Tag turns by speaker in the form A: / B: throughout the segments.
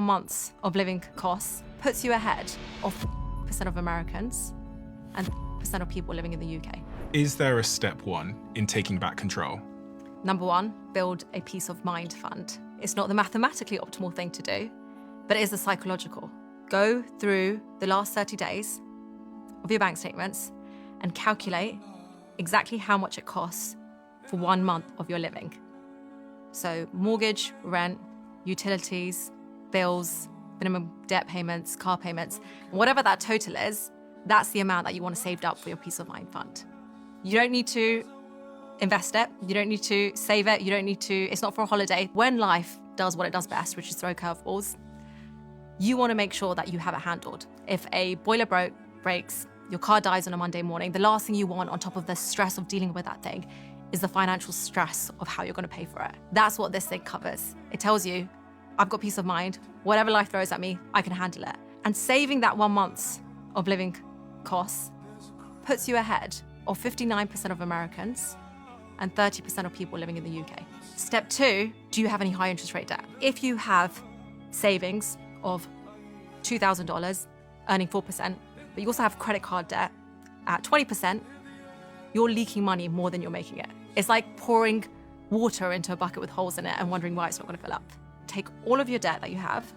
A: months of living costs puts you ahead of % of Americans and % of people living in the UK.
B: Is there a step one in taking back control?
A: Number one, build a peace of mind fund. It's not the mathematically optimal thing to do, but it is the psychological. Go through the last 30 days of your bank statements and calculate exactly how much it costs for 1 month of your living. So mortgage, rent, utilities, bills, minimum debt payments, car payments, whatever that total is, that's the amount that you want to save up for your peace of mind fund. You don't need to invest it. You don't need to save it. You don't need to, it's not for a holiday. When life does what it does best, which is throw curveballs, you want to make sure that you have it handled. If a boiler breaks, your car dies on a Monday morning, the last thing you want on top of the stress of dealing with that thing is the financial stress of how you're going to pay for it. That's what this thing covers. It tells you, I've got peace of mind. Whatever life throws at me, I can handle it. And saving that 1 month of living costs puts you ahead of 59% of Americans and 30% of people living in the UK. Step two, do you have any high interest rate debt? If you have savings of $2,000 earning 4%, but you also have credit card debt at 20%, you're leaking money more than you're making it. It's like pouring water into a bucket with holes in it and wondering why it's not going to fill up. Take all of your debt that you have,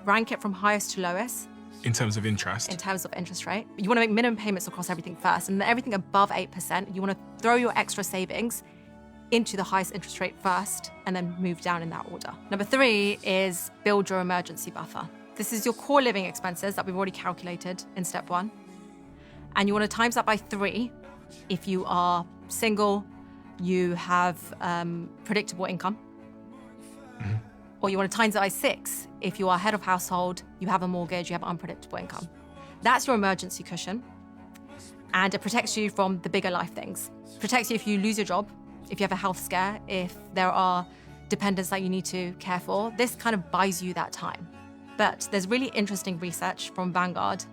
A: rank it from highest to lowest.
B: In terms of interest?
A: In terms of interest rate. You want to make minimum payments across everything first, and then everything above 8%, you want to throw your extra savings into the highest interest rate first, and then move down in that order. Number three is build your emergency buffer. This is your core living expenses that we've already calculated in step one. And you want to times that by 3 if you are single, you have predictable income. Mm-hmm. Or you want to times it by 6 if you are head of household, you have a mortgage, you have unpredictable income. That's your emergency cushion. And it protects you from the bigger life things. It protects you if you lose your job, if you have a health scare, if there are dependents that you need to care for. This kind of buys you that time. But there's really interesting research from Vanguard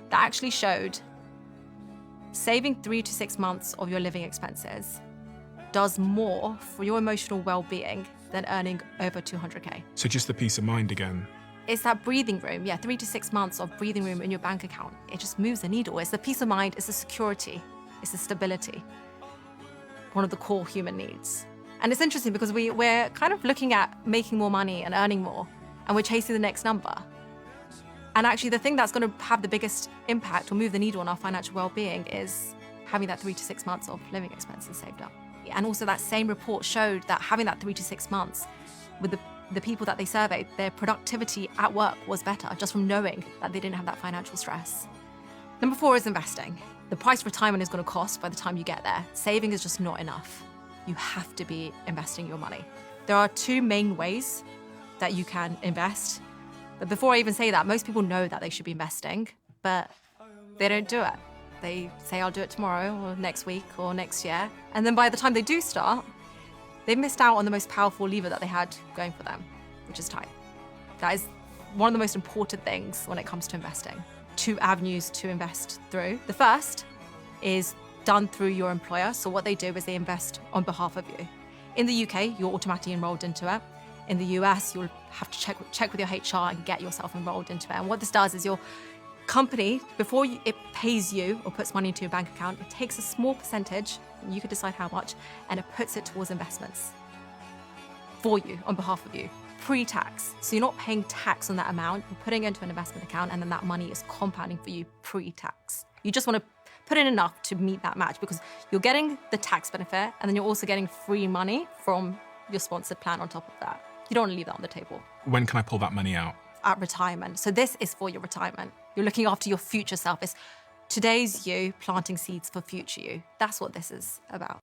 A: that actually showed saving 3 to 6 months of your living expenses does more for your emotional well-being than earning over 200K.
B: So just the peace of mind again.
A: It's that breathing room. Yeah, 3 to 6 months of breathing room in your bank account. It just moves the needle. It's the peace of mind, it's the security, it's the stability. One of the core human needs. And it's interesting because we're kind of looking at making more money and earning more, and we're chasing the next number. And actually the thing that's going to have the biggest impact or move the needle on our financial well-being is having that 3 to 6 months of living expenses saved up. And also that same report showed that having that 3 to 6 months with the people that they surveyed, their productivity at work was better just from knowing that they didn't have that financial stress. Number 4 is investing. The price retirement is going to cost by the time you get there. Saving is just not enough. You have to be investing your money. There are 2 main ways that you can invest. But before I even say that, most people know that they should be investing, but they don't do it. They say, I'll do it tomorrow or next week or next year. And then by the time they do start, they've missed out on the most powerful lever that they had going for them, which is time. That is one of the most important things when it comes to investing. 2 avenues to invest through. The first is done through your employer. So what they do is they invest on behalf of you. In the UK, you're automatically enrolled into it. In the US, you'll have to check with your HR and get yourself enrolled into it. And what this does is your company, before it pays you or puts money into your bank account, it takes a small percentage, you could decide how much, and it puts it towards investments for you, on behalf of you, pre-tax. So you're not paying tax on that amount, you're putting it into an investment account, and then that money is compounding for you pre-tax. You just want to put in enough to meet that match because you're getting the tax benefit, and then you're also getting free money from your sponsored plan on top of that. You don't want to leave that on the table.
B: When can I pull that money out?
A: At retirement. So this is for your retirement. You're looking after your future self. It's today's you planting seeds for future you. That's what this is about.